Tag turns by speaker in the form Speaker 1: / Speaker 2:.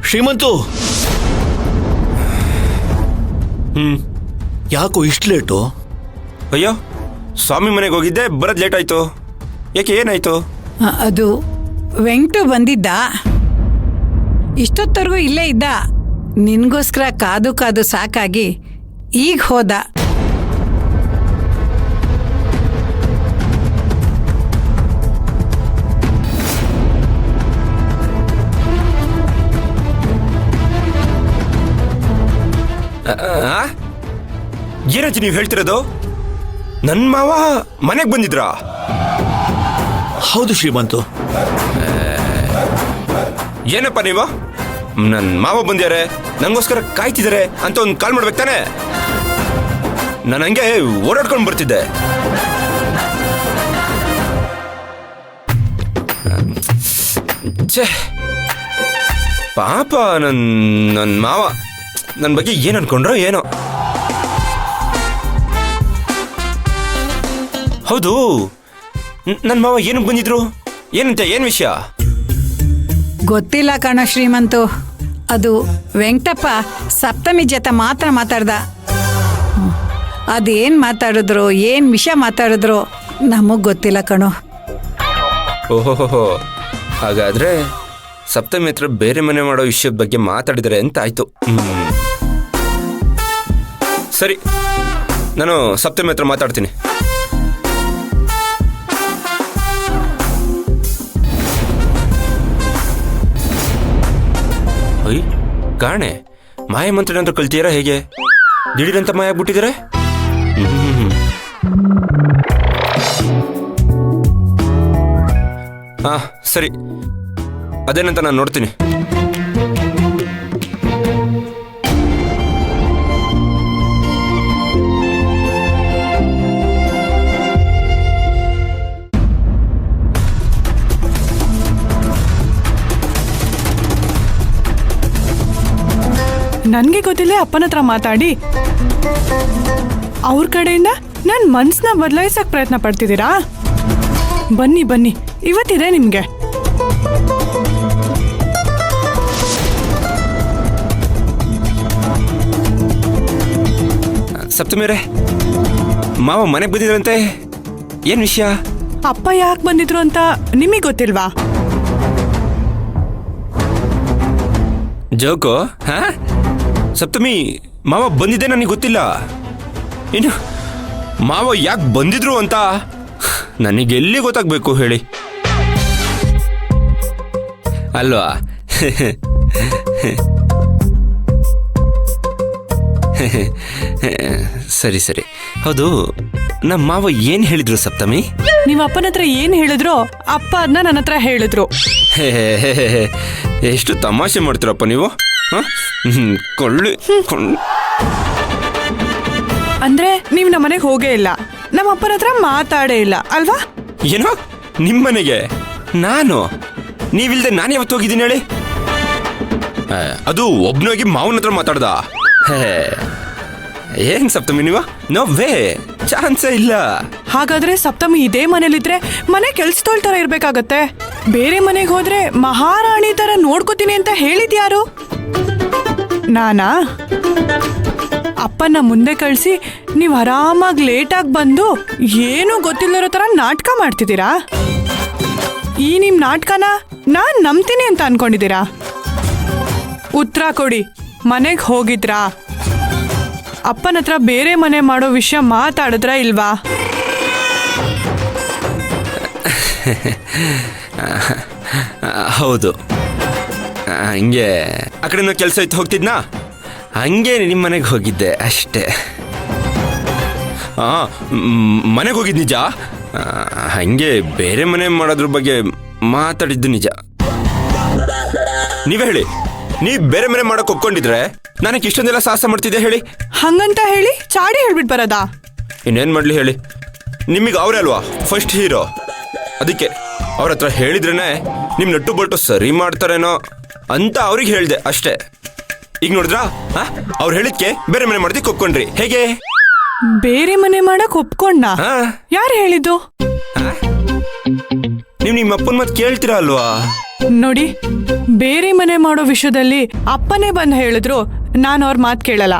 Speaker 1: ಶ್ರೀಮಂತು. ಯಾಕೋ ಇಷ್ಟು ಲೇಟು?
Speaker 2: ಅಯ್ಯೋ, ಸ್ವಾಮಿ ಮನೆಗೆ ಹೋಗಿದ್ದೆ, ಬರೋದು ಲೇಟ್ ಆಯ್ತು. ಯಾಕೆ, ಏನಾಯ್ತು?
Speaker 3: ಅದು ವೆಂಕಟು ಬಂದಿದ್ದ, ಇಷ್ಟೊತ್ತವರೆಗೂ ಇಲ್ಲೇ ಇದ್ದ. ನಿನ್ಗೋಸ್ಕರ ಕಾದು ಕಾದು ಸಾಕಾಗಿ ಈಗ ಹೋದ.
Speaker 2: ಏನಂತ ನೀವು ಹೇಳ್ತಿರೋದು? ನನ್ನ ಮಾವ ಮನೆಗೆ ಬಂದಿದ್ರಾ?
Speaker 1: ಹೌದು ಶ್ರೀಮಂತು.
Speaker 2: ಏನಪ್ಪ ನೀವು, ನನ್ನ ಮಾವ ಬಂದ್ಯಾರೆ, ನಂಗೋಸ್ಕರ ಕಾಯ್ತಿದ್ದಾರೆ ಅಂತ ಒಂದು ಕಾಲ್ ಮಾಡ್ಬೇಕು ತಾನೆ? ನಾನು ಹಂಗೆ ಓಡಾಡ್ಕೊಂಡು ಬರ್ತಿದ್ದೆ. ಛೇ, ಪಾಪ ನನ್ನ ಮಾವ ನನ್ನ ಬಗ್ಗೆ ಏನು ಅನ್ಕೊಂಡ್ರೋ ಏನೋ. ಹೌದು, ನನ್ನ ಮಾವ ಏನಕ್ಕೆ ಬಂದಿದ್ರು? ಏನಂತೆ, ಏನು ವಿಷಯ?
Speaker 3: ಗೊತ್ತಿಲ್ಲ ಕಣ ಶ್ರೀಮಂತು. ಅದು ವೆಂಕಟಪ್ಪ ಸಪ್ತಮಿ ಜೊತೆ ಮಾತ್ರ ಮಾತಾಡ್ದ. ಅದೇನು ಮಾತಾಡಿದ್ರು, ಏನು ವಿಷಯ ಮಾತಾಡಿದ್ರು ನಮಗೆ ಗೊತ್ತಿಲ್ಲ ಕಣೋ.
Speaker 2: ಓಹೋಹೋ, ಹಾಗಾದ್ರೆ ಸಪ್ತಮಿ ಹತ್ರ ಬೇರೆ ಮನೆ ಮಾಡೋ ವಿಷಯದ ಬಗ್ಗೆ ಮಾತಾಡಿದರೆ ಅಂತ ಆಯ್ತು. ಸರಿ, ನಾನು ಸಪ್ತಮಿ ಹತ್ರ ಮಾತಾಡ್ತೀನಿ. ಅಯ್ಯ, ಕಾಣೆ ಮಾಯ ಮಂತ್ರ ಅಂತ ಕಲ್ತೀರಾ ಹೇಗೆ? ದಿಢೀರಂತ ಮಾಯ ಆಗ್ಬಿಟ್ಟಿದ್ದಾರೆ. ಹಾ ಸರಿ, ಅದೇನಂತ ನಾನು ನೋಡ್ತೀನಿ.
Speaker 4: ನನಗೆ ಗೊತ್ತಿಲ್ಲ ಅಪ್ಪನ ಹತ್ರ ಮಾತಾಡಿ ಅವ್ರ ಕಡೆಯಿಂದ ನನ್ನ ಮನ್ಸನ್ನ ಬದಲಾಯಿಸಕ್ ಪ್ರಯತ್ನ ಪಡ್ತಿದ್ದೀರಾ? ಬನ್ನಿ ಬನ್ನಿ, ಇವತ್ತಿದೆ ನಿಮ್ಗೆ.
Speaker 2: ಸಪ್ತಮಿರೇ, ಮಾವ ಮನೆಗೆ ಬಂದಿದ್ರಂತೆ, ಏನ್ ವಿಷಯ?
Speaker 4: ಅಪ್ಪ ಯಾಕೆ ಬಂದಿದ್ರು ಅಂತ ನಿಮಗೆ ಗೊತ್ತಿಲ್ವಾ?
Speaker 2: ಜೋಕೋ? ಹಾ, ಸಪ್ತಮಿ, ಮಾವ ಬಂದಿದ್ದೆ ನನಗೆ ಗೊತ್ತಿಲ್ಲ. ಇನ್ನು ಮಾವ ಯಾಕೆ ಬಂದಿದ್ರು ಅಂತ ನನಗೆಲ್ಲಿ ಗೊತ್ತಾಗಬೇಕು ಹೇಳಿ? ಅಲ್ವಾ? ಸರಿ ಸರಿ. ಹೌದು, ನಮ್ಮ ಮಾವ ಏನ್ ಹೇಳಿದ್ರು ಸಪ್ತಮಿ?
Speaker 4: ನೀವು ಅಪ್ಪನ ಹತ್ರ ಏನ್ ಹೇಳಿದ್ರು ಅಪ್ಪ ಅದನ್ನ ನನ್ನ ಹತ್ರ ಹೇಳಿದ್ರು.
Speaker 2: ಎಷ್ಟು ತಮಾಷೆ ಮಾಡ್ತೀರಪ್ಪ ನೀವು. ಕೊಳ್ಳಿ.
Speaker 4: ಅಂದ್ರೆ ನೀವು ನಮ್ಮ ಮನೆಗೆ ಹೋಗೇ ಇಲ್ಲ, ನಮ್ಮ ಅಪ್ಪನ ಹತ್ರ ಮಾತಾಡೇ ಇಲ್ಲ ಅಲ್ವಾ?
Speaker 2: ಏನೋ ನಿಮ್ಮನೆಗೆ ನಾನು? ನೀವಿಲ್ದೆ ನಾನು ಯಾವತ್ತು ಹೋಗಿದ್ದೀನಿ ಹೇಳಿ? ಅದು ಒಬ್ನೋಗಿ ಮಾವನ ಹತ್ರ ಮಾತಾಡ್ದ? ಏನ್ ಸಪ್ತಮಿ ನೀವು? ನೋ ವೇ, ಚಾನ್ಸೇ ಇಲ್ಲ.
Speaker 4: ಹಾಗಾದ್ರೆ ಸಪ್ತಮಿ ಇದೇ ಮನೇಲಿದ್ರೆ ಮನೆ ಕೆಲ್ಸದೋಳ್ ತರ ಇರ್ಬೇಕಾಗತ್ತೆ. ಬೇರೆ ಮನೆಗೆ ಹೋದ್ರೆ ಮಹಾರಾಣಿ ತರ ನೋಡ್ಕೋತೀನಿ ಅಂತ ಹೇಳಿದ್ಯಾರು? ನಾನಾ? ಅಪ್ಪನ ಮುಂದೆ ಕಳಿಸಿ ನೀವು ಆರಾಮಾಗಿ ಲೇಟಾಗಿ ಬಂದು ಏನೂ ಗೊತ್ತಿಲ್ಲರೋ ತರ ನಾಟಕ ಮಾಡ್ತಿದ್ದೀರಾ? ಈ ನಿಮ್ ನಾಟಕನ ನಾನ್ ನಂಬ್ತೀನಿ ಅಂತ ಅನ್ಕೊಂಡಿದ್ದೀರಾ? ಉತ್ತರ ಕೊಡಿ. ಮನೆಗೆ ಹೋಗಿದ್ರಾ? ಅಪ್ಪನ ಹತ್ರ ಬೇರೆ ಮನೆ ಮಾಡೋ ವಿಷಯ ಮಾತಾಡಿದ್ರಾ ಇಲ್ವಾ?
Speaker 2: ಹೌದು, ಹಂಗೆ ಆ ಕಡೆ ಕೆಲಸ ಇತ್ತು, ಹೋಗ್ತಿದ್ನಾ, ಹಂಗೆ ನಿಮ್ಮ ಮನೆಗೆ ಹೋಗಿದ್ದೆ ಅಷ್ಟೇ. ಮನೆಗೆ ಹೋಗಿದ್ದು ನಿಜ, ಹಂಗೆ ಬೇರೆ ಮನೆ ಮಾಡೋದ್ರ ಬಗ್ಗೆ ಮಾತಾಡಿದ್ದು ನಿಜ. ನೀವೇ ಹೇಳಿ, ನೀವು ಬೇರೆ ಮನೆ ಮಾಡೋಕೆ ಒಪ್ಕೊಂಡಿದ್ರೆ ನನಗೆ ಇಷ್ಟೊಂದೆಲ್ಲ ಸಾಹಸ ಮಾಡ್ತಿದ್ದೆ ಹೇಳಿ?
Speaker 4: ಹಂಗಂತ ಹೇಳಿ ಚಾಡಿ ಹೇಳ್ಬಿಟ್ಟು ಬರೋದಾ?
Speaker 2: ಇನ್ನೇನು ಮಾಡಲಿ ಹೇಳಿ, ನಿಮಗೆ ಅವರೇ ಅಲ್ವಾ ಫಸ್ಟ್ ಹೀರೋ. ಅದಕ್ಕೆ ಅವ್ರ ಹತ್ರ ಹೇಳಿದ್ರೇನೆ ನಿಮ್ಮ ನಟ್ಟು ಬೊಟ್ಟು ಸರಿ ಮಾಡ್ತಾರೇನೋ ಅಂತ ಅವ್ರಿಗೆ ಹೇಳಿದೆ ಅಷ್ಟೇ. ಈಗ ನೋಡಿದ್ರಾ, ಅವ್ರು ಹೇಳಿದ್ಕೆ ಬೇರೆ ಮನೆ ಮಾಡೋದಕ್ಕೆ ಒಪ್ಕೊಂಡ್ರಿ. ಹೇಗೆ?
Speaker 4: ಬೇರೆ ಮನೆ ಮಾಡಕ್ ಒಪ್ಕೊಂಡ? ಯಾರು ಹೇಳಿದ್ದು?
Speaker 2: ನೀವು ನಿಮ್ಮ ಅಪ್ಪನ ಮತ್ತೆ ಕೇಳ್ತೀರಾ ಅಲ್ವಾ?
Speaker 4: ನೋಡಿ, ಬೇರೆ ಮನೆ ಮಾಡೋ ವಿಷಯದಲ್ಲಿ ಅಪ್ಪನೇ ಬಂದು ಹೇಳಿದ್ರು ನಾನು ಅವ್ರ ಮಾತು ಕೇಳಲ್ಲ.